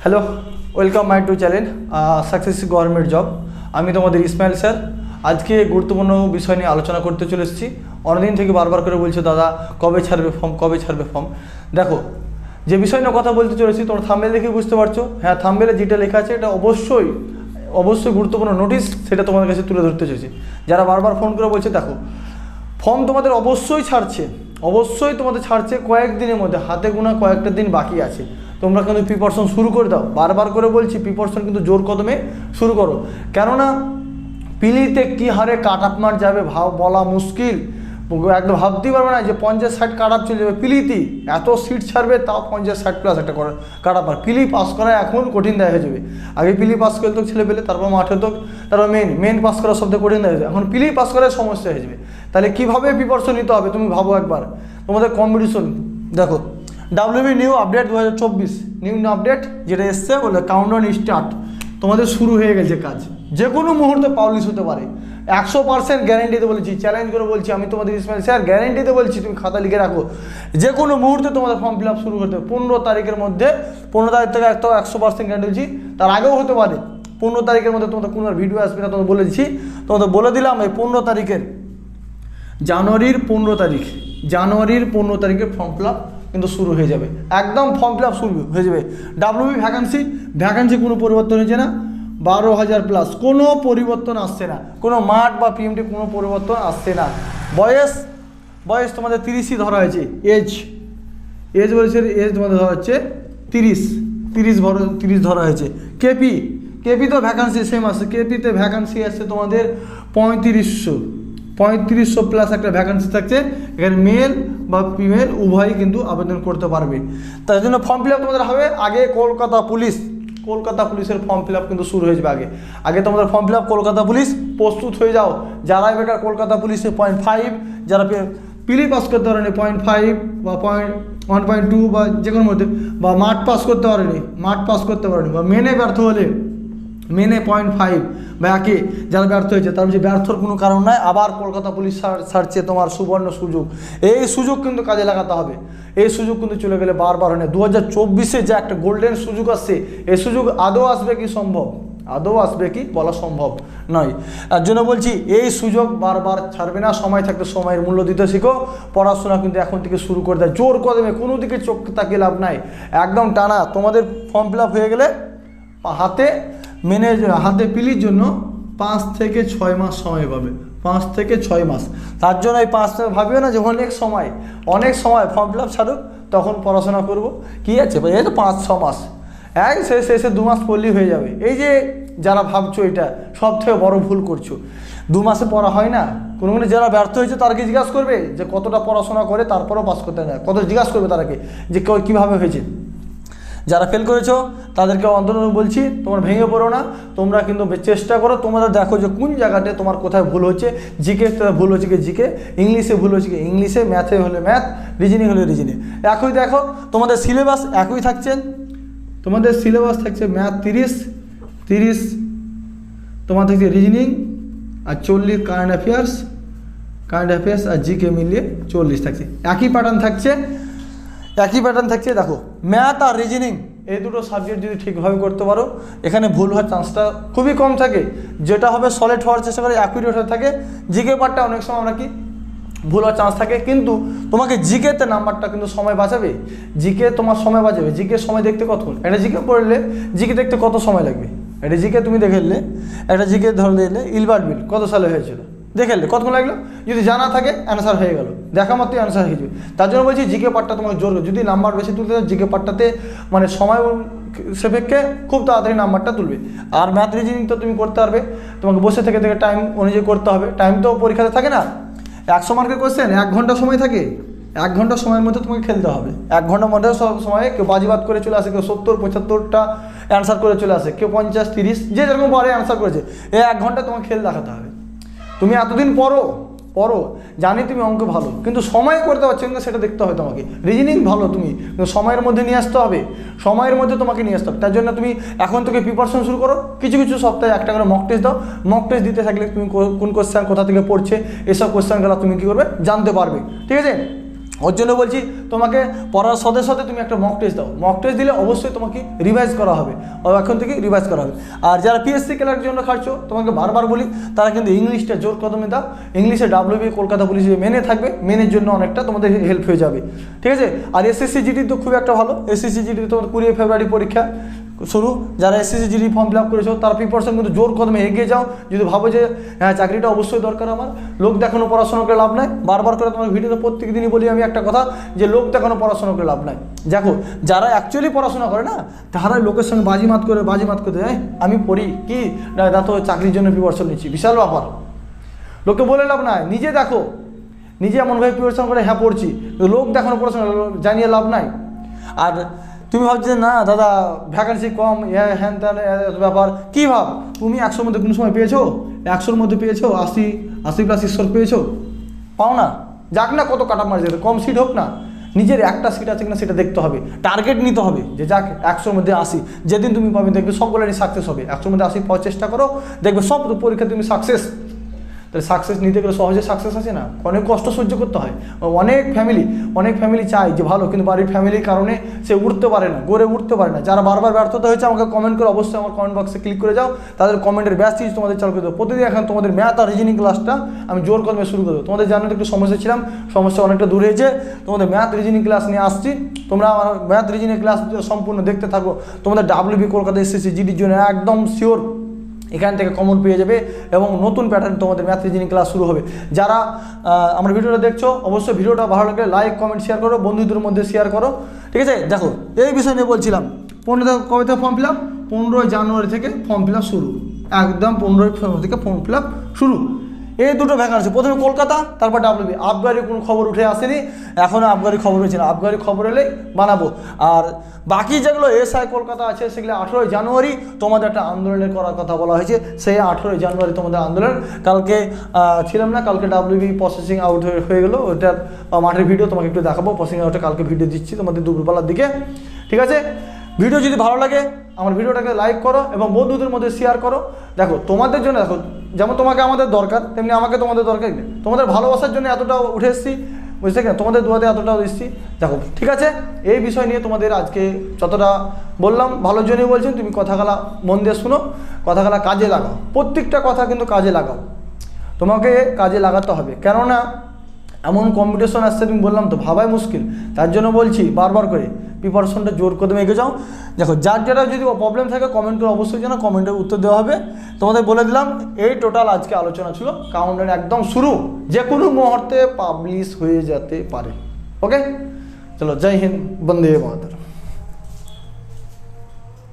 Hello, welcome my to channel success government job. আমি তোমাদের Ismail sir. আজকে গুরুত্বপূর্ণ বিষয় নিয়ে আলোচনা করতে চলে এসেছি। অনেকদিন থেকে বারবার করে বলছো দাদা কবে ছাড়বে ফর্ম। দেখো, যে বিষয় নিয়ে কথা বলতে চলেছি তোমরা থাম্বনেল দেখে বুঝতে পারছো। হ্যাঁ, থাম্বনেলে যেটা লেখা আছে এটা অবশ্যই গুরুত্বপূর্ণ নোটিশ, সেটা তোমাদের কাছে তুলে ধরতে চলেছি। যারা বারবার ফোন করে বলছে দেখো ফর্ম তোমাদের অবশ্যই ছাড়ছে কয়েকদিনের মধ্যে, হাতে গোনা কয়েকটা দিন বাকি আছে। তোমরা কিন্তু প্রিপারেশন শুরু করে দাও। বারবার করে বলছি প্রিপারেশন কিন্তু জোর কদমে শুরু করো, কেননা পিলিতে কী হারে কাট আপ মার যাবে বলা মুশকিল। একদম ভাবতেই পারবে না যে 50-60 কাট আপ চলে যাবে পিলিতে। এত সিট ছাড়বে তাও 50-60 প্লাস একটা কাট আপ। আর পিলি পাস করা এখন কঠিন দেয়া হয়ে যাবে। আগে পিলি পাস করতো ছেলে পেলে, তারপর মাঠে হতো, তারপর মেন পাস করা সবথেকে কঠিন দেয়া হয়ে যাবে। এখন পিলি পাস করার সমস্যা হয়ে যাবে। তাহলে কীভাবে প্রিপারেশন নিতে হবে তুমি ভাবো একবার। তোমাদের কম্পিটিশন দেখো, WB new update 2024 new update যেটা এসছে বলে কাউন্টডাউন স্টার্ট, তোমাদের শুরু হয়ে গেছে কাজ। যে কোনো মুহূর্তে পাবলিশ হতে পারে, 100% গ্যারেন্টিতে বলছি, চ্যালেঞ্জ করে বলছি আমি তোমাদের ইসমাইল স্যার, গ্যারেন্টিতে বলছি তুমি খাতা লিখে রাখো, যে কোনো মুহূর্তে তোমাদের ফর্ম ফিল আপ শুরু হতে 15 তারিখের মধ্যে। 15 তারিখ থেকে একটা 100% গ্যারেন্টি দিচ্ছি, তার আগেও হতে পারে। 15 তারিখের মধ্যে তোমাদের কোনো ভিডিও আসবে না, তোমাদের বলে দিচ্ছি। তোমাদের বলে দিলাম এই 15 তারিখের জানুয়ারির 15 তারিখে ফর্ম ফিল আপ কিন্তু শুরু হয়ে যাবে। একদম ফর্ম ফিল আপ শুরু হয়ে যাবে। WB ভ্যাকান্সি কোনো পরিবর্তন হয়েছে না, 12,000 প্লাস, কোনো পরিবর্তন আসছে না। কোনো মাঠ বা PMT কোনো পরিবর্তন আসছে না। বয়স তোমাদের 30ই ধরা হয়েছে। এজ বলেছে, এজ তোমাদের ধরা হচ্ছে 30 ধরা হয়েছে। কেপি তো ভ্যাকান্সি সেম আসছে। কেপিতে ভ্যাকান্সি আসছে তোমাদের 3500 প্লাস একটা ভ্যাকান্সি থাকছে। এখানে মেল বা ফিমেল উভয়ই কিন্তু আবেদন করতে পারবে। তার জন্য ফর্ম ফিল আপ তোমাদের হবে। আগে কলকাতা পুলিশের ফর্ম ফিল আপ কিন্তু শুরু হয়ে যাবে। আগে তোমাদের form fill up Kolkata police, প্রস্তুত হয়ে যাও। যারাই বেকার কলকাতা পুলিশে 0.5, যারা পিলি পাস করতে পারেনি 0.5 বা 1.2 বা যে কোনো মধ্যে, বা মাঠ পাস করতে পারেনি বা মেনে ব্যর্থ হলে মেনে 0.5 বা একে যারা ব্যর্থ হয়েছে, তার যে ব্যর্থর কোনো কারণ নাই। আবার কলকাতা পুলিশ ছাড়ছে তোমার সুবর্ণ সুযোগ। এই সুযোগ কিন্তু কাজে লাগাতে হবে। এই সুযোগ কিন্তু চলে গেলে বারবার হয় না। 2024-এ যে একটা গোল্ডেন সুযোগ আসছে, এই সুযোগ আদৌ আসবে কি বলা সম্ভব নয়। তার জন্য বলছি এই সুযোগ বারবার ছাড়বে না। সময় থাকতে সময়ের মূল্য দিতে শিখো। পড়াশোনা কিন্তু এখন থেকে শুরু করে দেয় জোর কদমে, কোনো দিকে চোখ তাকিয়ে লাভ নাই। একদম টানা। তোমাদের ফর্ম ফিল আপ হয়ে গেলে হাতে পিলির জন্য 5 থেকে 6 মাস সময় পাবে। 5 থেকে 6 মাস। তার জন্য এই 5 ভাবিও না যে অনেক সময় ফর্ম ফিল আপ ছাড়ুক তখন পড়াশোনা করবো, কি আছে এই তো 5-6 মাস, শেষে 2 মাস পড়লেই হয়ে যাবে। এই যে যারা ভাবছো এটা সব থেকে বড় ভুল করছো। 2 মাসে পড়া হয় না। কোনো যারা ব্যর্থ হয়েছে তারাকে জিজ্ঞাসা করবে যে কতটা পড়াশোনা করে তারপরেও পাস করতে না, কত জিজ্ঞাসা করবে তারাকে যে কীভাবে হয়েছে। যারা ফেল করেছো তাদেরকে অন্তত বলছি তোমরা ভেঙে পড়ো না। তোমরা কিন্তু চেষ্টা করো, তোমরা দেখো যে কোন জায়গাতে তোমার কোথায় ভুল হচ্ছে। জিকে ভুল হচ্ছে কি জিকে, ইংলিশে ভুল হচ্ছে কি ইংলিশে, ম্যাথে হলে ম্যাথ, রিজনিং হলে রিজনিং। একই দেখো তোমাদের সিলেবাস একই থাকছে। তোমাদের সিলেবাস থাকছে ম্যাথ 30 তোমার থাকছে রিজনিং আর 40 কারেন্ট অ্যাফেয়ার্স আর জিকে মিলিয়ে 40 থাকছে। একই প্যাটার্ন থাকছে। দেখো ম্যাথ আর রিজনিং এই দুটো সাবজেক্ট যদি ঠিকভাবে করতে পারো, এখানে ভুল হওয়ার চান্সটা খুবই কম থাকে। যেটা হবে সলিড হওয়ার চেষ্টা করে, অ্যাকুরেট হয়ে থাকে। জিকে পার্টটা অনেক সময় আমরা কি ভুল হওয়ার চান্স থাকে, কিন্তু তোমাকে জিকেতে নাম্বারটা কিন্তু সময় বাঁচাবে। জিকে সময় দেখতে কতক্ষণ, একটা জিকে পড়লে জিকে দেখতে কত সময় লাগবে। একটা জিকে তুমি দেখে নিলে, একটা জিকে ধরে নিলে ইলবার্ট বিল কত সালে হয়েছিল দেখে নিলে কতক্ষণ লাগলো। যদি জানা থাকে অ্যান্সার হয়ে গেল, দেখা মাত্রই অ্যান্সার হয়ে যাবে। তার জন্য বলছি জিকে পার্টটা তোমাকে জোর, যদি নাম্বার বেশি তুলতে চাও জিকে পার্টটাতে মানে সময় সাপেক্ষে খুব তাড়াতাড়ি নাম্বারটা তুলবে। আর ম্যাথ রিজনিং তো তুমি করতে পারবে, তোমাকে বসে থেকে টাইম অনুযায়ী করতে হবে। টাইম তো পরীক্ষাতে থাকে না, 100 মার্কের কোয়েশ্চেন 1 ঘন্টা সময় থাকে। 1 ঘন্টা সময়ের মধ্যে তোমাকে খেলতে হবে। 1 ঘন্টার মধ্যে সব সময়ে কেউ বাজিবাদ করে চলে আসে, কেউ 70-75টা অ্যান্সার করে চলে আসে, কেউ 50-30, যে যেরকম পারে অ্যান্সার করেছে। এই 1 ঘন্টা তোমাকে খেল দেখাতে হবে। তুমি এতদিন পড়ো জানি তুমি অঙ্ক ভালো, কিন্তু সময় করতে পারছো না, সেটা দেখতে হবে তোমাকে। রিজনিং ভালো তুমি, কিন্তু সময়ের মধ্যে নিয়ে আসতে হবে। তার জন্য তুমি এখন থেকে প্রিপারেশন শুরু করো। কিছু সপ্তাহে একটা করে মক টেস্ট দাও। মক টেস্ট দিতে থাকলে তুমি কোন কোশ্চেন কোথা থেকে পড়ছে, এসব কোশ্চেনগুলো তুমি কী করবে জানতে পারবে। ঠিক আছে। ওর জন্য বলছি তোমাকে পড়ার সাথে সাথে তুমি একটা মক টেস্ট দাও, মক টেস্ট দিলে অবশ্যই তোমাকে রিভাইজ করা হবে, এখন থেকে রিভাইজ করা হবে। আর যারা পিএসসি ক্লার্কের জন্য খাটছো তোমাকে বারবার বলি তারা কিন্তু ইংলিশটা জোর কদমে দাও, ইংলিশে ডাব্লিউবি কলকাতা পুলিশ মেনে থাকবে, মেনের জন্য অনেকটা তোমাদের হেল্প হয়ে যাবে, ঠিক আছে। আর এসএসসি জিডি তো খুব একটা ভালো, এসএসসি জিডি তোমাদের 20 ফেব্রুয়ারি পরীক্ষা শুরু, যারা SSC GD form fill up করেছো তারা প্রিপারেশন কিন্তু জোর কদমে এগিয়ে যাও। যদি ভাবো যে হ্যাঁ চাকরিটা অবশ্যই দরকার আমার, লোক দেখানো পড়াশোনা করে লাভ নাই, বারবার করে তোমার ভিডিওতে প্রত্যেক দিনই বলি আমি একটা কথা যে লোক দেখানো পড়াশোনা করে লাভ নাই। দেখো যারা অ্যাকচুয়ালি পড়াশোনা করে না তারাই লোকের সঙ্গে বাজিমাত করে আমি পড়ি কি না তো চাকরির জন্য প্রিপারেশন নিচ্ছি, বিশাল ব্যাপার। লোকে বলে লাভ নাই, নিজে দেখো, নিজে এমনভাবে প্রিপারেশন করে হ্যাঁ পড়ছি, লোক দেখানো পড়াশোনা জানিয়ে লাভ নাই। আর তুমি ভাবছো যে না দাদা ভ্যাকান্সি কম হ্যান ত্যান ব্যাপার, কী ভাব তুমি 100-র মধ্যে কোনো সময় পেয়েছো? 100-র মধ্যে পেয়েছো 80+ পেয়েছো? পাও না, যাক না কত কাটা মার যেতে, কম সিট হোক না, নিজের একটা সিট আছে কিনা সেটা দেখতে হবে, টার্গেট নিতে হবে যে যাক 100-র মধ্যে 80, যেদিন তুমি পাবে দেখবে সবগুলোই সাকসেস হবে। 100-র মধ্যে 80 পাওয়ার চেষ্টা করো, দেখবে সব পরীক্ষা তুমি সাকসেস। তাহলে সাকসেস নিতে গেলে সহজে সাকসেস আসে না, অনেক কষ্ট সহ্য করতে হয়। অনেক ফ্যামিলি চায় যে ভালো, কিন্তু বাড়ির ফ্যামিলির কারণে সে উঠতে পারে না, গড়ে উঠতে পারে না। যারা বারবার ব্যর্থতা হয়েছে আমাকে কমেন্ট করে অবশ্যই আমার কমেন্ট বক্সে ক্লিক করে যাও, তাদের কমেন্টের ব্যাচ সিরিজ তোমাদের চালু করে দেবো। প্রতিদিন এখন তোমাদের ম্যাথ আর রিজনিং ক্লাসটা আমি জোর কদমে শুরু করে দেবো। তোমাদের জানাতে একটু সমস্যা ছিলাম, সমস্যা অনেকটা দূর হয়েছে, তোমাদের ম্যাথ রিজনিং ক্লাস নিয়ে আসছি। তোমরা আমার ম্যাথ রিজনিং ক্লাস সম্পূর্ণ দেখতে থাকো, তোমাদের ডাব্লিউবি কলকাতা এসএসসি জিডির জন্য একদম শিওর এখান থেকে কমন পেয়ে যাবে এবং নতুন প্যাটার্ন তোমাদের ম্যাথ রিজনিং ক্লাস শুরু হবে। যারা আমার ভিডিওটা দেখছো অবশ্যই ভিডিওটা ভালো লাগলে লাইক কমেন্ট শেয়ার করো, বন্ধুদের মধ্যে শেয়ার করো, ঠিক আছে। দেখো এই বিষয় নিয়ে বলছিলাম 15 কবে থেকে ফর্ম ফিল আপ, 15 জানুয়ারি থেকে ফর্ম ফিল আপ শুরু, একদম 15 ফেব্রুয়ারি থেকে ফর্ম ফিল আপ শুরু। এই দুটো ভ্যাকান্সি, প্রথমে কলকাতা তারপর ডাব্লিউবি। আবগারির কোনো খবর উঠে আসেনি এখনও, আবগারি খবর হয়েছে না, আবগারি খবর এলেই বানাবো। আর বাকি যেগুলো এসআই কলকাতা আছে সেগুলো 18 জানুয়ারি তোমাদের একটা আন্দোলনের করার কথা বলা হয়েছে, সেই 18 জানুয়ারি তোমাদের আন্দোলন। কালকে ছিলাম না, কালকে ডাব্লিউবি প্রসেসিং আউট হয়ে গেলো, ওটার মাঠের ভিডিও তোমাকে একটু দেখাবো, প্রসেসিং আউটে কালকে ভিডিও দিচ্ছি তোমাদের দুপুরবেলার দিকে, ঠিক আছে। ভিডিও যদি ভালো লাগে আমার ভিডিওটাকে লাইক করো এবং বন্ধুদের মধ্যে শেয়ার করো। দেখো তোমাদের জন্য, দেখো যেমন তোমাকে আমাদের দরকার তেমনি আমাকে তোমাদের দরকার, তোমাদের ভালোবাসার জন্য এতটা উঠে এসেছি, বুঝতে কিনা, তোমাদের দুয়াতে এতটাও এসেছি। দেখো ঠিক আছে, এই বিষয় নিয়ে তোমাদের আজকে যতটা বললাম ভালোর জন্যই বলছেন, তুমি কথাগুলা মন দিয়ে শুনো, কথাগুলা কাজে লাগাও, প্রত্যেকটা কথা কিন্তু কাজে লাগাও, তোমাকে কাজে লাগাতে হবে। কেননা এমন কম্পিটিশন আসছে, তুমি বললাম তো ভাবাই মুশকিল, তার জন্য বলছি বারবার করে প্রিপারেশনটা জোর কদমে এগিয়ে যাও। দেখো যার যারা যদি প্রবলেম থাকে কমেন্ট করে অবশ্যই যেন কমেন্টের উত্তর দেওয়া হবে। তোমাদের বলে দিলাম এই টোটাল আজকে আলোচনা ছিল, কাউন্টডাউন একদম শুরু, যে কোনো মুহূর্তে পাবলিশ হয়ে যেতে পারে। ওকে চলো, জয় হিন্দ, বন্দে মাতরম।